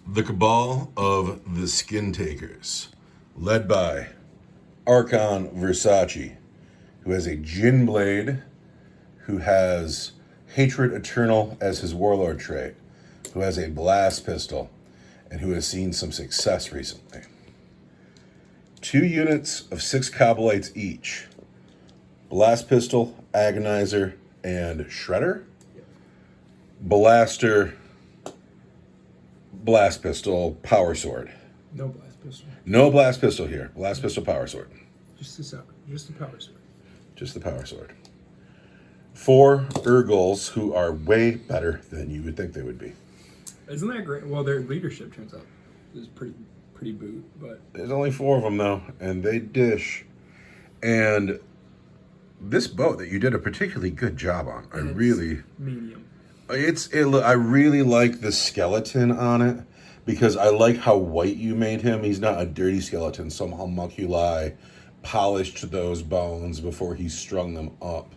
The Cabal of the Skin Takers, led by Archon Versace, who has a Jin Blade, who has Hatred Eternal as his warlord trait, who has a Blast Pistol, and who has seen some success recently. 2 units of 6 Kabbalites each. Blast Pistol, Agonizer, and Shredder. Blaster, Blast Pistol, Power Sword. No blast pistol. No Blast Pistol here. Blast Pistol, Power Sword. Just the power sword. Just the Power Sword. 4 Urgals, who are way better than you would think they would be. Isn't that great? Well, their leadership turns out is pretty boot, but There's only 4 of them, though, and they dish. And this boat that you did a particularly good job on, I really... medium. I really like the skeleton on it, because I like how white you made him. He's not a dirty skeleton. Some homunculi polished those bones before he strung them up.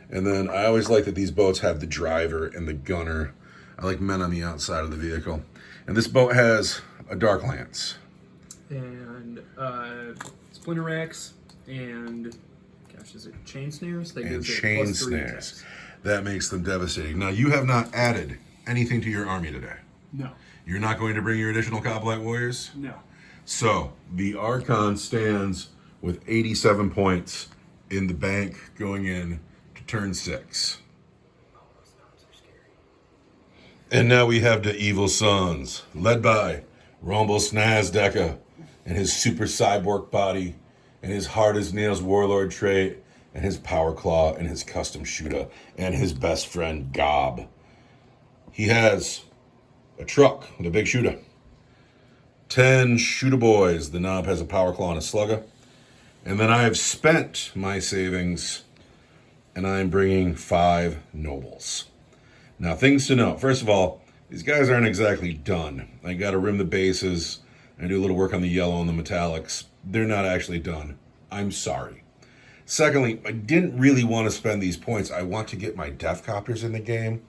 And then I always like that these boats have the driver and the gunner. I like men on the outside of the vehicle. And this boat has a dark lance. And splinter racks and gosh, is it chain snares? And chain snares. That makes them devastating. Now, you have not added anything to your army today. No. You're not going to bring your additional Coblite warriors? No. So, the Archon stands with 87 points in the bank going in to turn 6. Oh, those knobs are scary. And now we have the Evil Sons, led by Rumble Snazdeka and his super cyborg body and his hard as nails warlord trait and his power claw and his custom shooter and his best friend Gob. He has a truck with a big shooter. 10 shooter boys. The knob has a power claw and a slugger. And then I have spent my savings and I'm bringing 5 nobles. Now, things to note. First of all, these guys aren't exactly done. I got to rim the bases and do a little work on the yellow and the metallics. They're not actually done. I'm sorry. Secondly, I didn't really want to spend these points. I want to get my Death Copters in the game.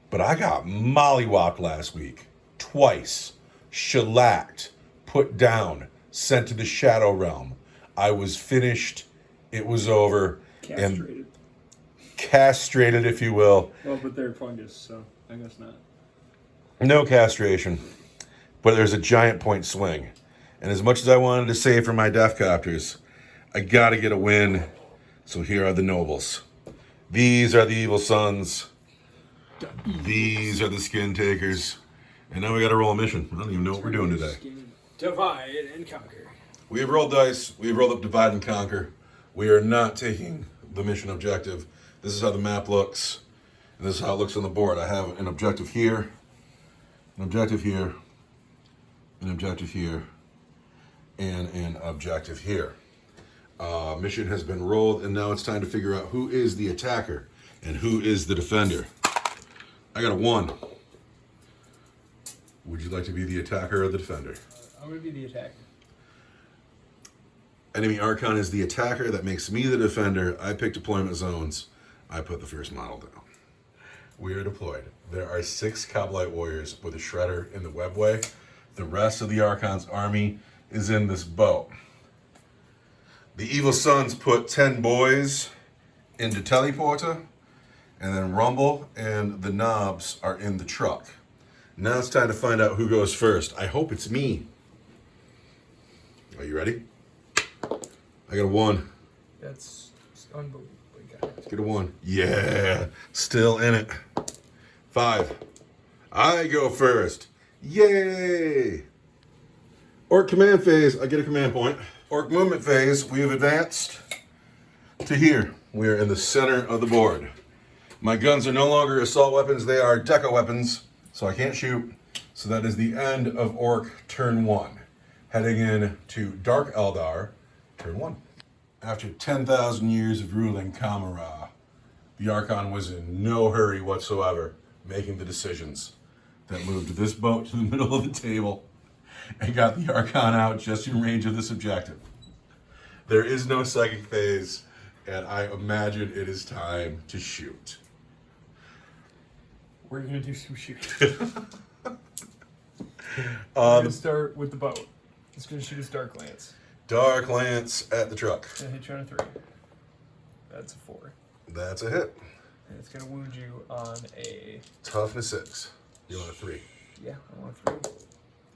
But I got mollywopped last week. Twice. Shellacked. Put down. Sent to the Shadow Realm. I was finished. It was over. Castrated. And castrated, if you will. Well, but they're fungus, so I guess not. No castration. But there's a giant point swing. And as much as I wanted to save for my Death Copters, I gotta get a win. So here are the nobles. These are the Evil Sons. These are the Skin Takers. And now we gotta roll a mission. I don't even know what we're doing today. Divide and conquer. We have rolled dice. We have rolled up Divide and Conquer. We are not taking the mission objective. This is how the map looks. And this is how it looks on the board. I have an objective here, an objective here, an objective here, and an objective here. Mission has been rolled, and now it's time to figure out who is the attacker and who is the defender. I got a 1. Would you like to be the attacker or the defender? I'm going to be the attacker. Enemy Archon is the attacker. That makes me the defender. I pick deployment zones. I put the first model down. We are deployed. There are 6 Coblite warriors with a shredder in the webway. The rest of the Archon's army is in this boat. The Evil Sons put 10 boys into teleporter, and then Rumble and the Knobs are in the truck. Now it's time to find out who goes first. I hope it's me. Are you ready? I got a 1. That's unbelievably good. Let's get a 1. Yeah, still in it. 5. I go first. Yay! Orc command phase. I get a command point. Orc movement phase. We have advanced to here. We are in the center of the board. My guns are no longer assault weapons. They are deco weapons, so I can't shoot. So that is the end of Orc turn 1. Heading in to Dark Eldar turn 1. After 10,000 years of ruling Kamara, the Archon was in no hurry whatsoever making the decisions that moved this boat to the middle of the table and got the Archon out just in range of this objective. There is no psychic phase, and I imagine it is time to shoot. We're going to do some shooting. I'm gonna start with the boat. It's gonna shoot his Dark Lance. Dark Lance at the truck. Gonna hit you on a 3. That's a 4. That's a hit. And it's gonna wound you on a Toughness 6. You want a 3? Yeah, I want a 3.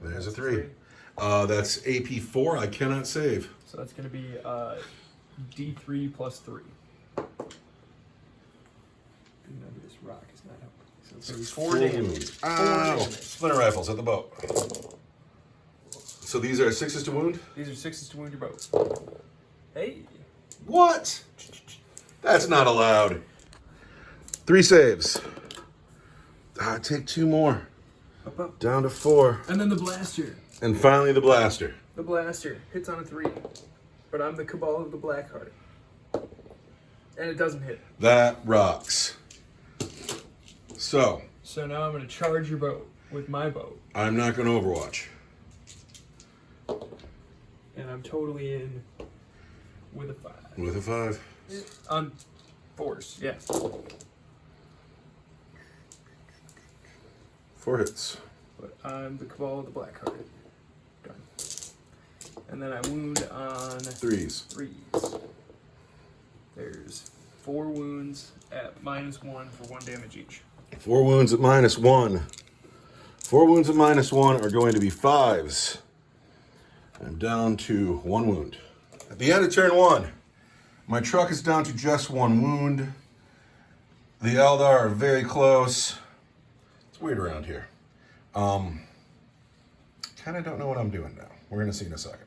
There's a 3. That's AP 4. I cannot save. So that's gonna be D3 plus 3. This rock is not helping. So it's gonna be 4 damage. Ow! Splinter rifles at the boat. So these are 6s to wound? These are 6s to wound your boat. Hey. What? That's not allowed. 3 saves. Take 2 more. Up. Down to 4. And then the blaster. And finally the blaster. The blaster hits on a 3. But I'm the Cabal of the Blackheart. And it doesn't hit. That rocks. So now I'm going to charge your boat with my boat. I'm not going to Overwatch. And I'm totally in with a 5. With a 5. On force, yeah. 4 hits. But I'm the Cabal of the Blackheart. Done. And then I wound on 3s. 3s. There's 4 wounds at -1 for 1 damage each. 4 wounds at -1. 4 wounds at -1 are going to be 5s. I'm down to 1 wound. At the end of turn 1, my truck is down to just 1 wound. The Eldar are very close. It's weird around here. Kind of don't know what I'm doing now. We're going to see in a second.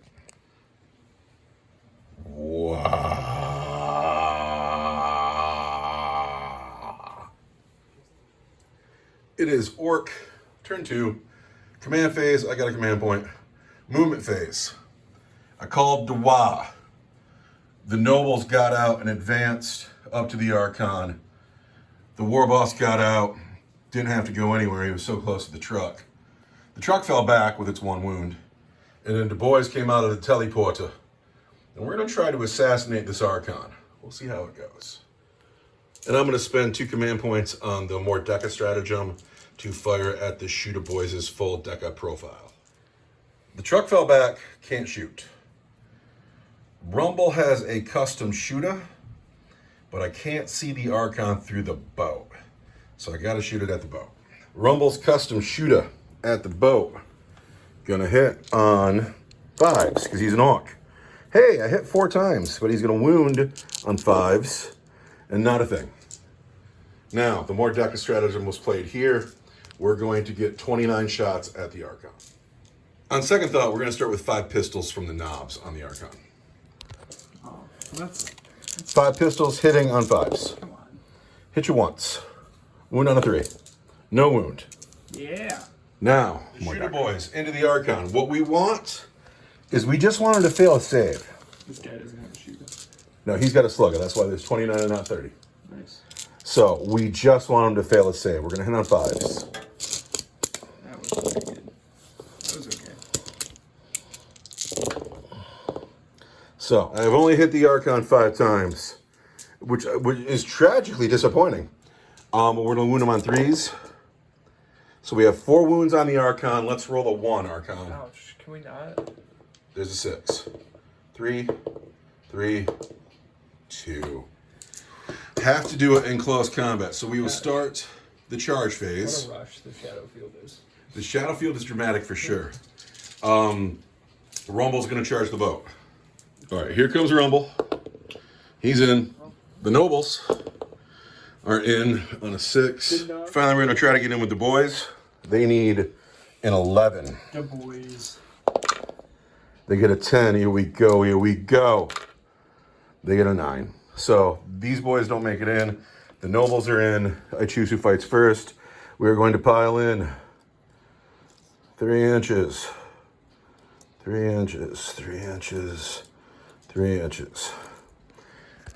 Wow. It is Orc, turn 2. Command phase, I got a command point. Movement phase. I called Dwa. The nobles got out and advanced up to the Archon. The war boss got out, didn't have to go anywhere, he was so close to the truck. The truck fell back with its 1 wound, and then Du Bois came out of the teleporter. And we're going to try to assassinate this Archon. We'll see how it goes. And I'm going to spend 2 command points on the more Deca stratagem to fire at the Shooter Boys' full Deca profile. The truck fell back, can't shoot. Rumble has a custom shooter, but I can't see the Archon through the boat. So I gotta shoot it at the boat. Rumble's custom shooter at the boat. Gonna hit on 5s, because he's an Orc. Hey, I hit 4 times, but he's gonna wound on 5s, and not a thing. Now, the more Deca stratagem was played here, we're going to get 29 shots at the Archon. On second thought, we're going to start with 5 pistols from the knobs on the Archon. Oh, that's 5 pistols hitting on 5s. come on. Hit you once. Wound on a 3. No wound. Yeah. Now, Shooter Boys into the Archon. What we want is we just want him to fail a save. This guy doesn't have a shooter. No, he's got a slugger. That's why there's 29 and not 30. Nice. So we just want him to fail a save. We're going to hit on 5s. That was pretty good. That was okay. So I've only hit the Archon 5 times, which is tragically disappointing. But we're going to wound him on 3s. So we have 4 wounds on the Archon. Let's roll a 1, Archon. Ouch. Can we not? There's a 6. 3, 3, 2. Have to do it in close combat. So we will start the charge phase. What a rush the Shadow Field is. The Shadow Field is dramatic for sure. Rumble's going to charge the boat. All right, here comes Rumble. He's in. The nobles are in on a 6. Finally, we're going to try to get in with the boys. They need an 11. The boys. They get a 10. Here we go. Here we go. They get a 9. So these boys don't make it in. The nobles are in. I choose who fights first. We're going to pile in 3 inches, 3 inches, 3 inches, 3 inches.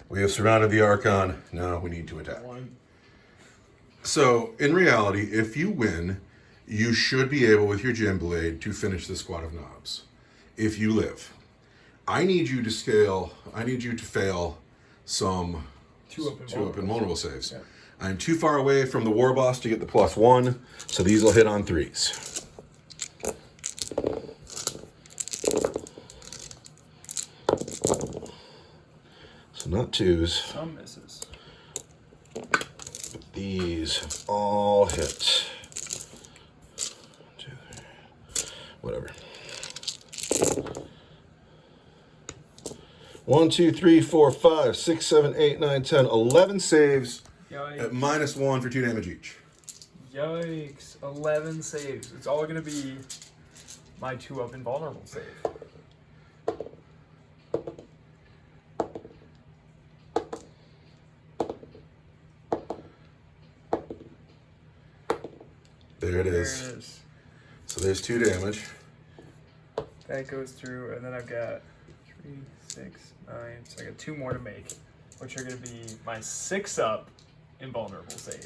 We have surrounded the Archon. Now we need to attack. So in reality, if you win, you should be able with your gem blade to finish the squad of knobs. If you live, I need you to scale. I need you to fail some two up and vulnerable saves. Yeah. I'm too far away from the war boss to get the +1, so these will hit on 3s. So not twos. Some misses. But these all hit. 2, 3, whatever. 1, 2, 3, 4, 5, 6, 7, 8, 9, 10, 11 saves Yikes. at -1 for 2 damage each. Yikes. 11 saves. It's all going to be my 2-up invulnerable save. There it There is. it is. So there's 2 damage. That goes through, and then I've got 3, 6, 9. So I got 2 more to make, which are going to be my 6-up invulnerable save.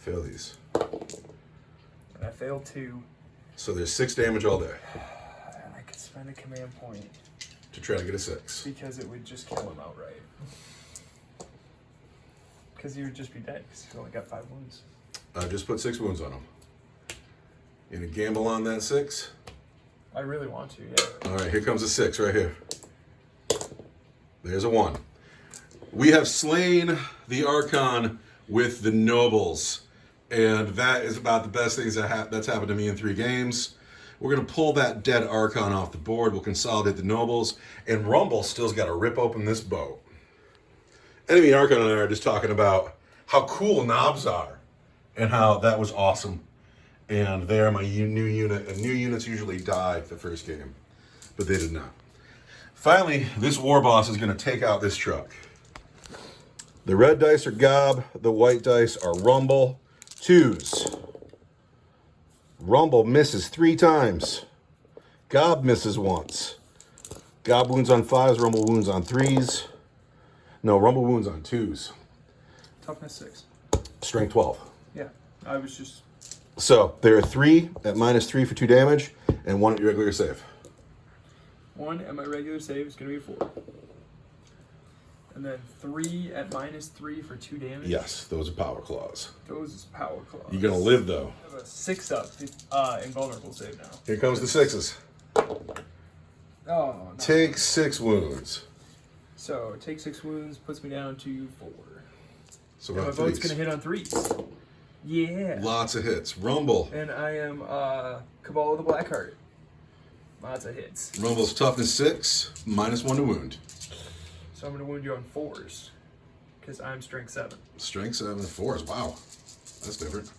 Fail these. And I failed 2. So there's 6 damage all day And I could spend a command point to try to get a 6. because it would just kill him outright. Because he would just be dead because he's only got 5 wounds. Just put 6 wounds on him. You gonna gamble on that 6? I really want to, yeah. All right, here comes a 6 right here. There's a 1. We have slain the Archon with the nobles, and that is about the best things that's happened to me in 3 games. We're gonna pull that dead Archon off the board. We'll consolidate the nobles, and Rumble still's got to rip open this boat. Enemy Archon and I are just talking about how cool knobs are, and how that was awesome. And they're my new unit, and new units usually die the first game, but they did not. Finally, this war boss is going to take out this truck. The red dice are Gob, the white dice are Rumble. 2s. Rumble misses 3 times. Gob misses once. Gob wounds on 5s, Rumble wounds on 3s. No, Rumble wounds on 2s. Toughness 6. Strength 12. Yeah, I was just... So there are 3 at -3 for 2 damage, and 1 at your regular save. 1 at my regular save is going to be a 4. And then 3 at -3 for 2 damage. Yes, those are power claws. Those is power claws. You're gonna live though. I have a 6-up invulnerable save now. Here comes the 6s. Oh, no. Take 6 wounds. So take 6 wounds, puts me down to 4. So And we're my on boat's 3s. going to hit on 3s. Yeah. Lots of hits. Rumble. And I am Cabal of the Blackheart. Lots of hits. Rumble's toughness 6, -1 to wound. So I'm going to wound you on 4s. Because I'm strength 7. Strength 7, 4s. Wow, that's different.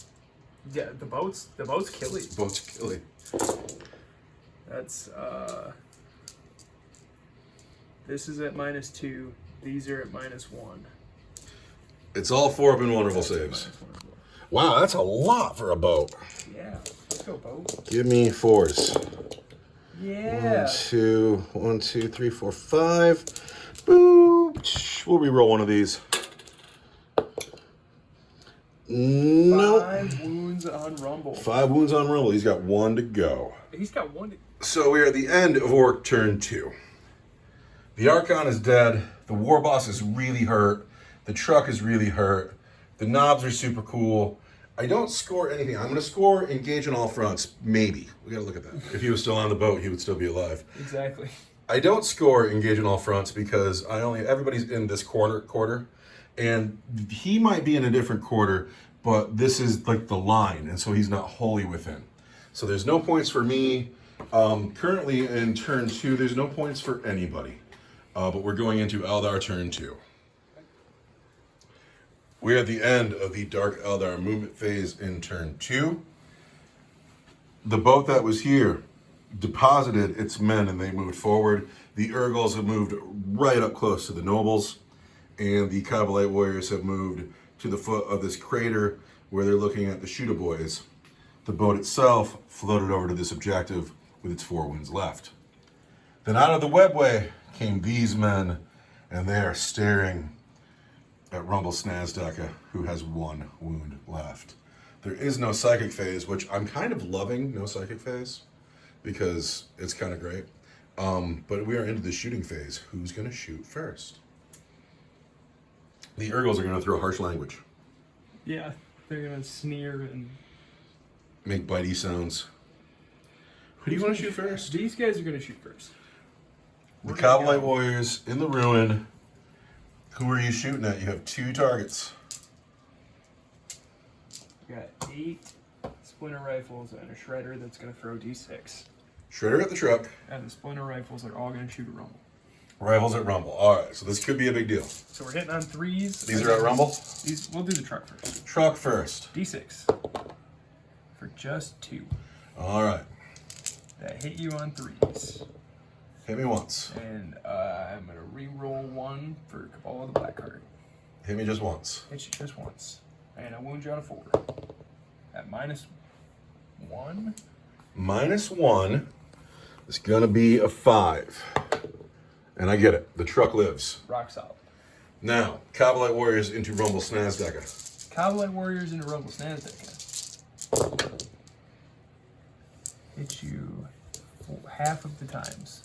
Yeah, the boat's killy. Boat's killing. That's this is at -2. These are at -1. It's all 4 up invulnerable saves. -1. Wow, that's a lot for a boat. Yeah, let's go, boat. Give me 4s. Yeah. 1, 2, 3, 4, 5. Boop. We'll re-roll one of these. No. 5 wounds on Rumble. 5 wounds on Rumble. He's got 1 to go. He's got 1 to... So we are at the end of Orc turn 2. The Archon is dead. The War Boss is really hurt. The truck is really hurt. The knobs are super cool. I don't score anything. I'm going to score engage on all fronts. Maybe. We got to look at that. If he was still on the boat, he would still be alive. Exactly. I don't score engage on all fronts because everybody's in this quarter, and he might be in a different quarter, but this is like the line, and so he's not wholly within. So there's no points for me. Currently in turn 2, there's no points for anybody, but we're going into Eldar turn 2. We're at the end of the Dark Eldar movement phase in turn 2. The boat that was here deposited its men and they moved forward. The Urgals have moved right up close to the nobles, and the Kabbalite warriors have moved to the foot of this crater where they're looking at the Shooter Boys. The boat itself floated over to this objective with its 4 winds left. Then out of the webway came these men, and they are staring at Rumble Snazdaka, who has 1 wound left. There is no psychic phase, which I'm kind of loving, no psychic phase, because it's kind of great. But we are into the shooting phase. Who's going to shoot first? The Urgals are going to throw harsh language. Yeah, they're going to sneer and... Make bitey sounds. Who do you want to shoot first? These guys are going to shoot first. The Kabbalite warriors in the ruin Who are you shooting at? You have 2 targets. I got 8 splinter rifles and a shredder that's going to throw D6. Shredder at the truck. And the splinter rifles are all going to shoot a rumble. Rifles at Rumble. All right, so this could be a big deal. So we're hitting on 3s. These are at Rumble? We'll do the truck first. Truck first. D6 for just 2. All right. That hit you on 3s. Hit me once. And I'm going to re-roll 1 for Cabal of the Blackheart. Hit me just once. Hit you just once. And I wound you on a 4. At -1. -1 is going to be a 5. And I get it. The truck lives. Rock solid. Now, Kabalite Warriors into Rumble Snazdeka. Kabalite Warriors into Rumble Snazdeka. Hit you half of the times.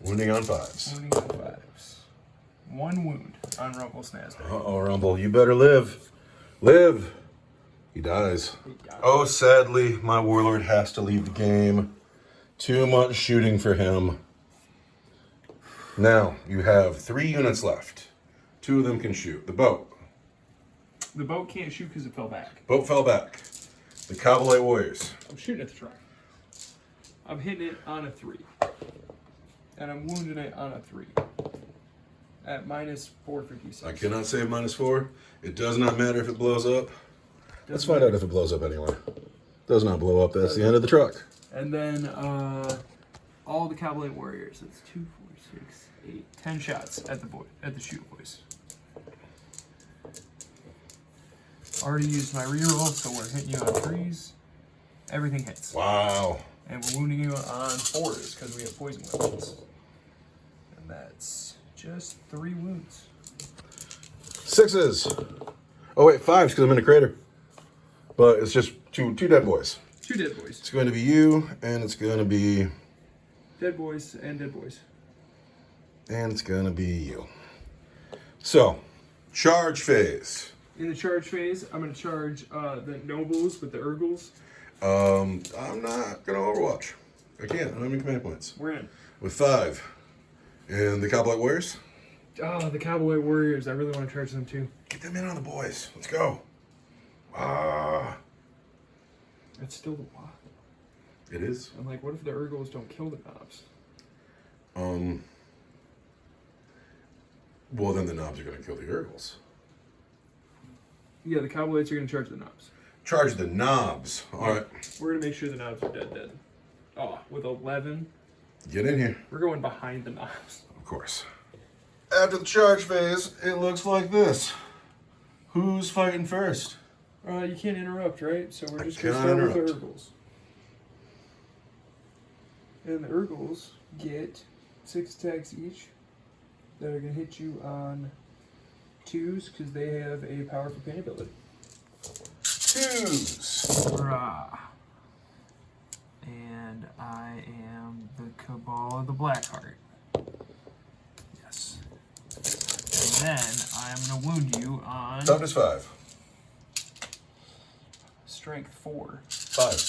Wounding on 5s. Wounding on 5s. 1 wound on Rumble Snazdeka. Uh-oh, Rumble. You better live. Live. He dies. Oh, sadly, my Warlord has to leave the game. Too much shooting for him. Now, you have 3 units left. 2 of them can shoot. The boat. The boat can't shoot because it fell back. Boat fell back. The Kabalite Warriors. I'm shooting at the truck. I'm hitting it on a 3. And I'm wounding it on a 3. At -456. I cannot say -4. It does not matter if it blows up. Let's find out if it blows up anyway. Does not blow up. That's the end of the truck. And then all the Kabalite Warriors. That's 2, 4, 6, 8, 10 shots at the shoot boys. Already used my reroll, so we're hitting you on 3s. Everything hits. Wow. And we're wounding you on 4s because we have poison weapons. And that's just 3 wounds. 6s. Oh wait, 5s because I'm in a crater. But it's just two dead boys. 2 dead boys. It's going to be you, and it's going to be... Dead boys and dead boys. And it's going to be you. So, charge phase. In the charge phase, I'm going to charge the nobles with the Urgles. I'm not going to Overwatch. I can't. I don't have any command points. We're in. With 5. And the Kabalite Warriors? Oh, the Kabalite Warriors. I really want to charge them too. Get them in on the boys. Let's go. Ah. It's still the lot. It is. I'm like, what if the Urgles don't kill the knobs? Well, then the knobs are going to kill the Urgles. Yeah, the Kabalites are going to charge the knobs. Charge the knobs. All right. We're going to make sure the knobs are dead. Oh, with 11. Get in here. We're going behind the knobs. Of course. After the charge phase, it looks like this. Who's fighting first? You can't interrupt, right? So we're just I going to cannot start with the interrupt. Urgles. And the Urgles get 6 attacks each that are going to hit you on 2s because they have a powerful pain ability. 2s. Hurrah. And I am the Cabal of the Blackheart. Yes. And then I'm going to wound you on Toughness 5. Strength 4. 5.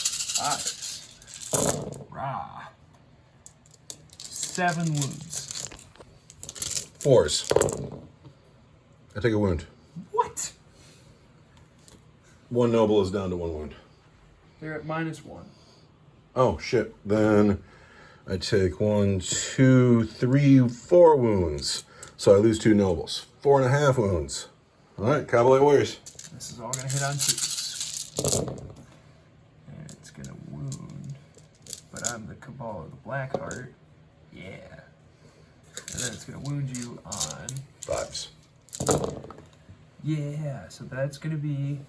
5. Rah. 7 wounds. 4s. I take a wound. What? 1 noble is down to 1 wound. They're at -1. Oh, shit. Then I take 1, 2, 3, 4 wounds. So I lose 2 nobles. 4.5 wounds. All right, Kabalite Warriors. This is all going to hit on 2s. And it's going to wound. But I'm the Cabal of the Blackheart. Yeah. And then it's going to wound you on 5s. Yeah, so that's going to be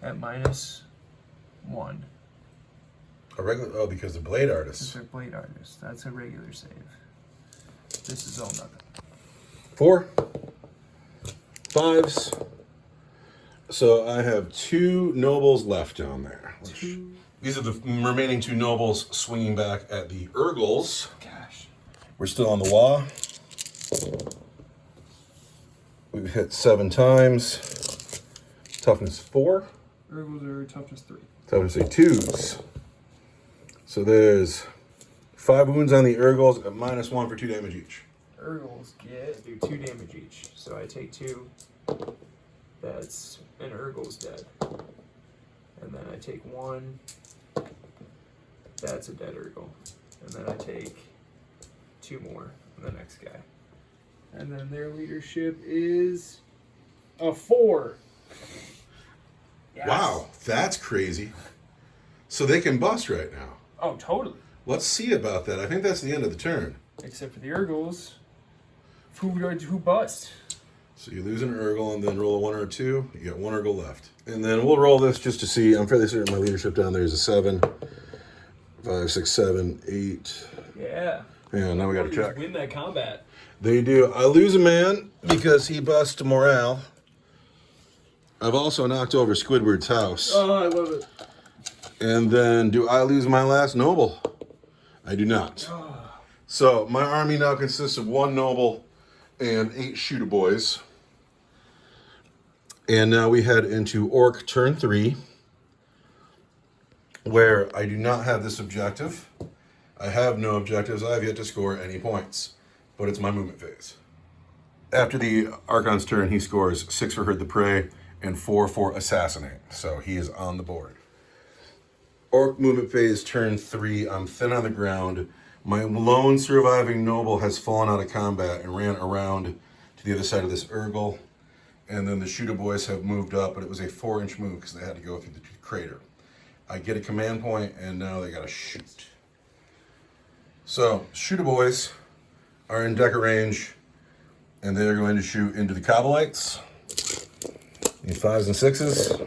at -1. A regular. Oh, because they're blade This artists. is a blade artist. That's a regular save. This is all nothing. 4. 5s. So I have 2 nobles left down there. These are the remaining 2 nobles swinging back at the Urgles. Gosh. We're still on the wah. We've hit 7 times. Toughness 4. Urgles are toughness 3. Toughness 2s. So there's 5 wounds on the Urgles at -1 for 2 damage each. Urgles do 2 damage each. So I take 2. That's an Urgle's dead. And then I take 1. That's a dead Urgle. And then I take 2 more from the next guy. And then their leadership is a 4. Yes. Wow, that's crazy. So they can bust right now. Oh, totally. Let's see about that. I think that's the end of the turn. Except for the Urgles. Who bust? So you lose an Urgle and then roll a 1 or a 2. You got 1 Urgle left. And then we'll roll this just to see. I'm fairly certain my leadership down there is a 7. 5, 6, 7, 8. Yeah. Yeah, now we got to check. Win that combat. They do. I lose a man because he busts morale. I've also knocked over Squidward's house. Oh, I love it. And then do I lose my last noble? I do not. So my army now consists of 1 noble and 8 shooter boys. And now we head into Orc turn 3, where I do not have this objective. I have no objectives. I have yet to score any points, but it's my movement phase. After the Archon's turn, he scores 6 for Herd the Prey and 4 for Assassinate. So he is on the board. Orc movement phase, turn 3. I'm thin on the ground. My lone surviving noble has fallen out of combat and ran around to the other side of this Urgle. And then the shooter boys have moved up, but it was a 4-inch move because they had to go through the crater. I get a command point, and now they gotta shoot. So, shooter boys are in decker range, and they're going to shoot into the Cobblites. Need 5s and 6s.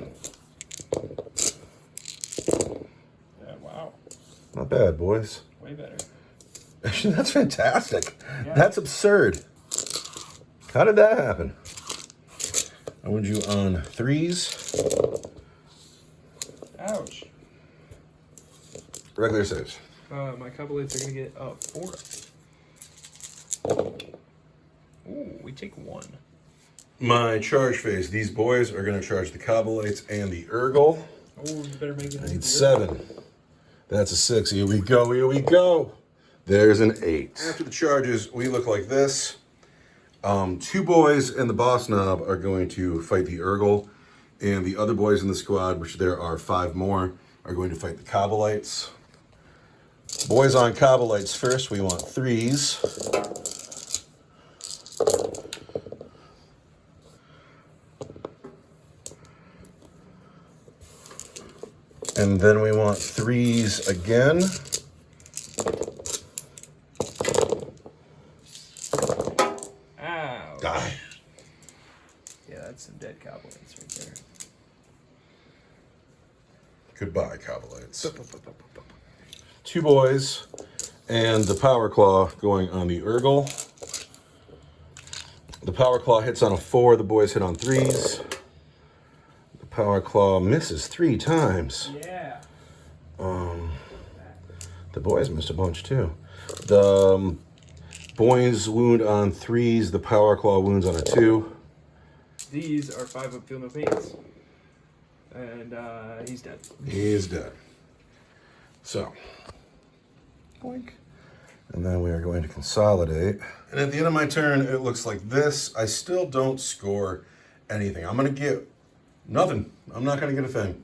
Yeah, wow. Not bad, boys. Way better. Actually, that's fantastic. Yeah. That's absurd. How did that happen? I want you on 3s. Ouch. Regular saves. My Cobblites are going to get 4. Ooh, we take 1. My charge phase. These boys are going to charge the Cobblites and the Urgle. Oh, you better make it. I need 7. That's a 6. Here we go. Here we go. There's an 8. After the charges, we look like this. 2 boys and the boss knob are going to fight the Urgle, and the other boys in the squad, which there are 5 more, are going to fight the Cobblites. Boys on Cobblites first. We want 3s. And then we want 3s again. Ow. Die. Yeah, that's some dead Cobblites right there. Goodbye, Cobblites. 2 boys and the Power Claw going on the Urgle. The Power Claw hits on a 4. The boys hit on 3s. The Power Claw misses 3 times. Yeah. The boys missed a bunch too. The boys wound on 3s. The Power Claw wounds on a 2. These are 5 up, feel no pains. And he's dead. He is dead. So, boink. And then we are going to consolidate. And at the end of my turn, it looks like this. I still don't score anything. I'm going to get nothing. I'm not going to get a thing.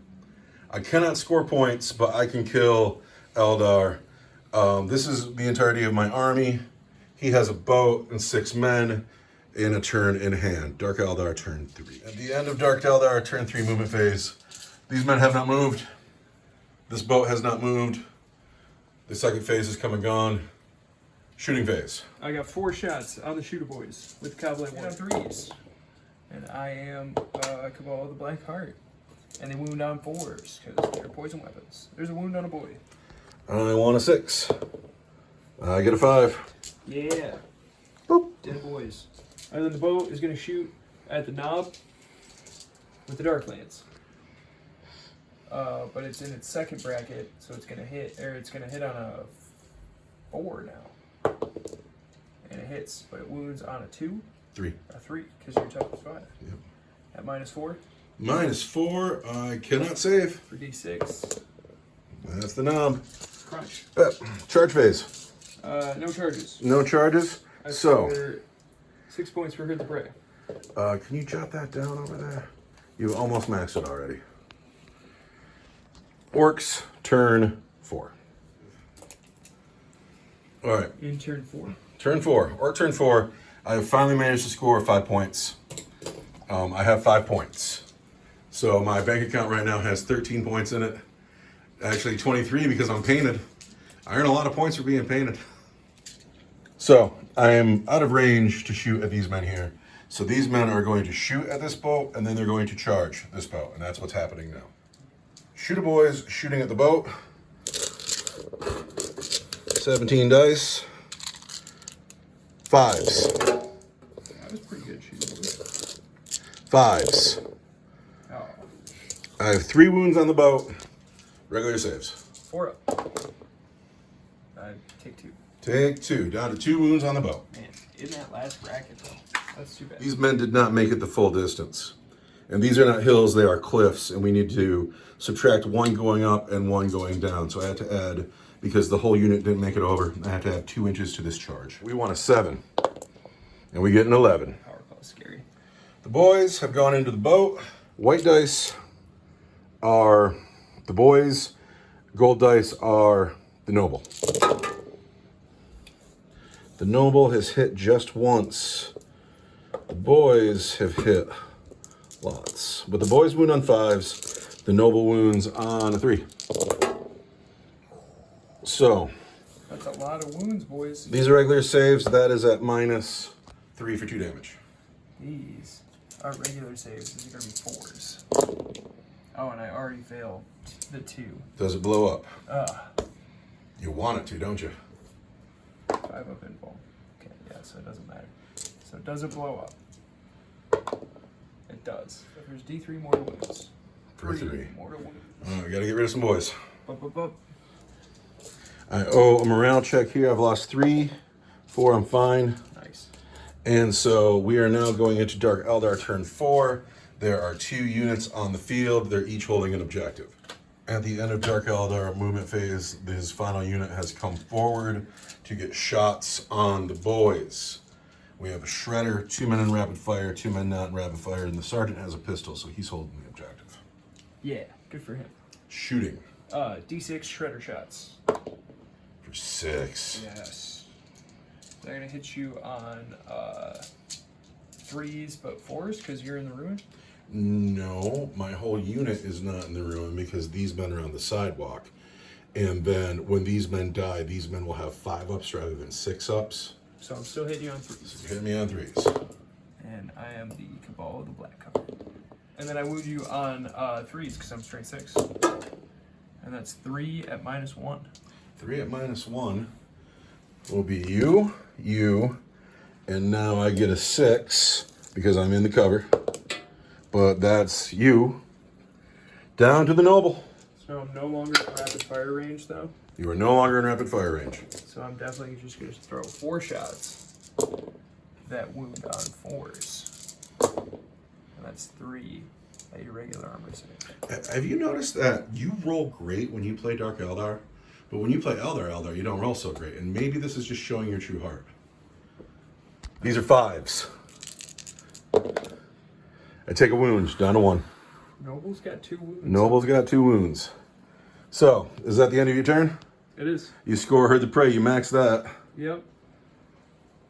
I cannot score points, but I can kill Eldar. This is the entirety of my army. He has a boat and 6 men in a turn in hand. Dark Eldar, turn 3. At the end of Dark Eldar, turn 3 movement phase. These men have not moved. This boat has not moved. The second phase is come and gone. Shooting phase. I got 4 shots on the shooter boys with Cobblite 1 on 3s. And I am Cabal of the Black Heart. And they wound on 4s because they're poison weapons. There's a wound on a boy. I want a 6. I get a 5. Yeah. Boop. Dead boys. And then the boat is going to shoot at the knob with the Dark Lance. But it's in its second bracket, so it's gonna hit on a 4 now. And it hits, but it wounds on a 2? 3. A 3, because you're tough as 5. Yep. At -4? -4. I cannot save. For D6. That's the knob. Crunch. Charge phase. No charges. No charges. I So- score 6 points for Heard the Prey. Can you jot that down over there? You almost maxed it already. Orks, turn 4. All right, In turn 4. turn 4. Orc turn 4. I have finally managed to score 5 points. I have 5 points. So my bank account right now has 13 points in it. Actually 23 because I'm painted. I earn a lot of points for being painted. So I am out of range to shoot at these men here. So these men are going to shoot at this boat and then they're going to charge this boat. And that's what's happening now. Shooter boys shooting at the boat. 17 dice. 5s. That was pretty good shooting. 5s. Oh, I have 3 wounds on the boat. Regular saves. 4 up. I take 2. Take 2. Down to 2 wounds on the boat. Man, in that last bracket though, that's too bad. These men did not make it the full distance. And these are not hills, they are cliffs. And we need to subtract 1 going up and 1 going down. So I had to add, because the whole unit didn't make it over, I had to add 2 inches to this charge. We want a 7. And we get an 11. Power call is scary. The boys have gone into the boat. White dice are the boys. Gold dice are the noble. The noble has hit just once. The boys have hit lots. But the boys wound on 5s. The noble wounds on a 3. So That's a lot of wounds, boys. these are regular saves. That is at -3 for 2 damage. These are regular saves. These are going to be 4s. Oh, and I already failed the 2. Does it blow up? You want it to, don't you? 5 up in ball. Okay, yeah, so it doesn't matter. So does it blow up? It does. If there's D3 mortal wounds. 3. Mortal wounds. We gotta get rid of some boys. Up, up, up. I owe a morale check here. I've lost 3. 4, I'm fine. Nice. And so we are now going into Dark Eldar turn 4. There are 2 units on the field. They're each holding an objective. At the end of Dark Eldar movement phase, his final unit has come forward to get shots on the boys. We have a shredder, 2 men in rapid fire, 2 men not in rapid fire, and the sergeant has a pistol, so he's holding the objective. Yeah, good for him. Shooting D6 shredder shots. for 6. Yes. They're going to hit you on 3s but 4s because you're in the ruin? No, my whole unit is not in the ruin because these men are on the sidewalk. And then when these men die, these men will have 5 ups rather than 6 ups. So I'm still hitting you on 3s. Hit me on 3s. And I am the Cabal of the Black Cover. And then I wound you on 3s because I'm straight 6. And that's 3 at -1. 3 at -1 will be you, and now I get a 6 because I'm in the cover. But that's you. Down to the noble. So I'm no longer in rapid fire range though. You are no longer in rapid fire range. So I'm definitely just going to throw 4 shots that wound on 4s. And that's 3 at your regular armor save. Have you noticed that you roll great when you play Dark Eldar, but when you play Eldar, you don't roll so great? And maybe this is just showing your true heart. These are 5s. I take a wound, down to 1. Noble's got 2 wounds. Noble's got 2 wounds. So, is that the end of your turn? It is. You score Heard the Prey, you max that. Yep.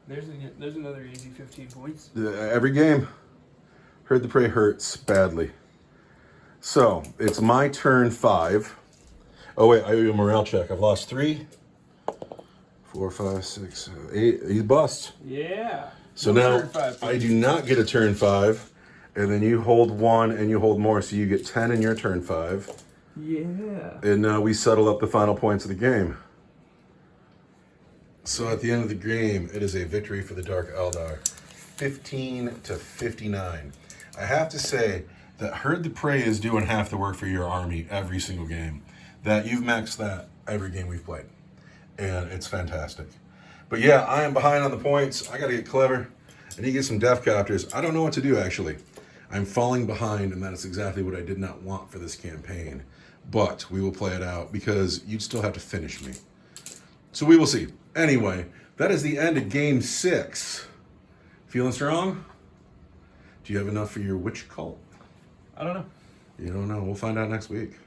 There's another easy 15 points. Every game, Heard the Prey hurts badly. So, it's my turn 5. Oh wait, I owe you a morale check. I've lost 3, 4, 5, 6, 8. He's bust. Yeah. So No now turn 5, I do not get a turn 5. And then you hold 1 and you hold more, so you get 10 in your turn 5. Yeah. And now we settle up the final points of the game. So at the end of the game, it is a victory for the Dark Eldar, 15-59. I have to say that Heard the Prey is doing half the work for your army every single game. That you've maxed that every game we've played, and it's fantastic. But yeah, I am behind on the points. I got to get clever. I need to get some death copters. I don't know what to do actually. I'm falling behind, and that is exactly what I did not want for this campaign. But we will play it out because you'd still have to finish me. So we will see. Anyway, That is the end of game 6. Feeling strong? Do you have enough for your witch cult? I don't know. You don't know. We'll find out next week.